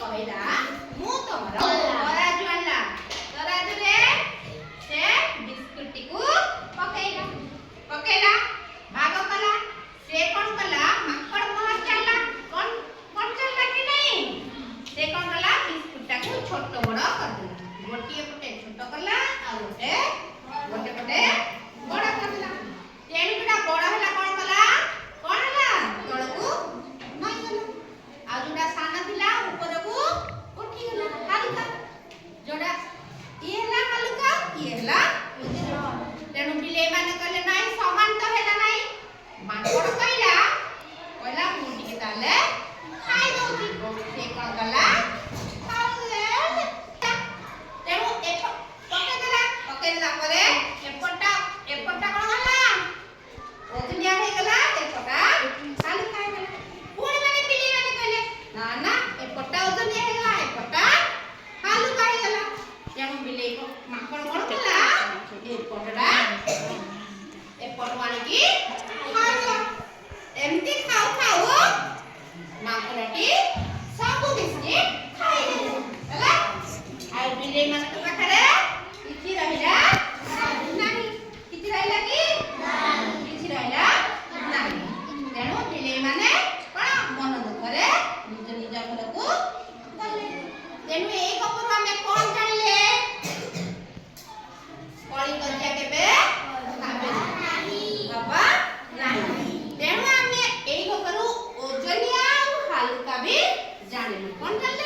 କହିଲା ମୁଁ ତମର ତରାଜୁ ଆଣିଲା। ତରାଜୁରେ ସେ ବିସ୍କୁଟଟିକୁ ପକେଇଲା ଭାଗ କଲା। ସେ କଣ କଲା ମାଙ୍କଡ ବାହାର ଚାଲିଲା। କଣ ଚାଲିଲା କି ନାହିଁ? ସେ କଣ କଲା ବିସ୍କୁଟଟାକୁ ଛୋଟ ବଡ କରିଦେଲା। ଗୋଟିଏ ପଟେ ଛୋଟ କଲା ଆଉ ଗୋଟେ ପଟେ ବଡ କରିଦେଲା। ତେଣୁଟା ବଡ ହେଲା କଣ କଲା ହେଲା ତଳକୁ ନଇଁଗଲା। ଆଉ ଯୋଉଟା ସାନ ଥିଲା ଉପରକୁ ଉଠିଗଲା ହାଲକା। ଯୋଉଟା ଇଏ ହେଲା ହାଲକା ଇଏ ହେଲା। ତେଣୁ ବିଲେଇ ମାନେ କହିଲେ ନାଇଁ ସମାନ ତ ହେଲା ନାଇଁ। ମାଙ୍କଡ କହିଲା ମୁଁ ଟିକେ ତାହେଲେ ଖାଇ ଦଉଛି। ସେ କଣ କଲା ତେଣୁ ପକେଇଦେଲା ପରେ ଏପଟଟା କଣ ହେଲା ଓଜନିଆ ହେଇଗଲା। ଏପଟଟା ହାଲକା ହେଇଗଲା। ପୁଣି ମାନେ ବିଲେଇ ମାନେ କହିଲେ ନା ଏପଟଟା ଓଜନିଆ ହେଇଗଲା ଏପଟଟା ହାଲକା ହେଇଗଲା। ତେଣୁ ବିଲେଇ ମାଙ୍କଡ କଣ କଲା ଏପଟକୁ ଆଣିକି ଖାଇଦେଲା। ଏମିତି ଖାଉ ମାଙ୍କଡଟି ସବୁ ବିସ୍କିଟ ଖାଇଦେଲା। ଆଉ ବିଲେଇ ମାନଙ୍କ ପାଖରେ କିଛି ରହିଲା ନାହିଁ। କିଛି ରହିଲା କି? କିଛି ରହିଲା ନାହିଁ। ତେଣୁ ବିଲେଇ ମାନେ କଣ ମନ ଦୁଃଖରେ ନିଜ ଘରକୁ ଗଲେ। ତେଣୁ ଏଇ ଗପରୁ ଆମେ କଣ ଜାଣିଲେ? କଳିକଜିଆ କେବେ ହବା ନାହିଁ। ତେଣୁ ଆମେ ଏଇ ଗପରୁ ଓଜନିଆ ଆଉ ହାଲୁକା ବି ଜାଣିଲୁ। କଣ ଜାଣିଲେ?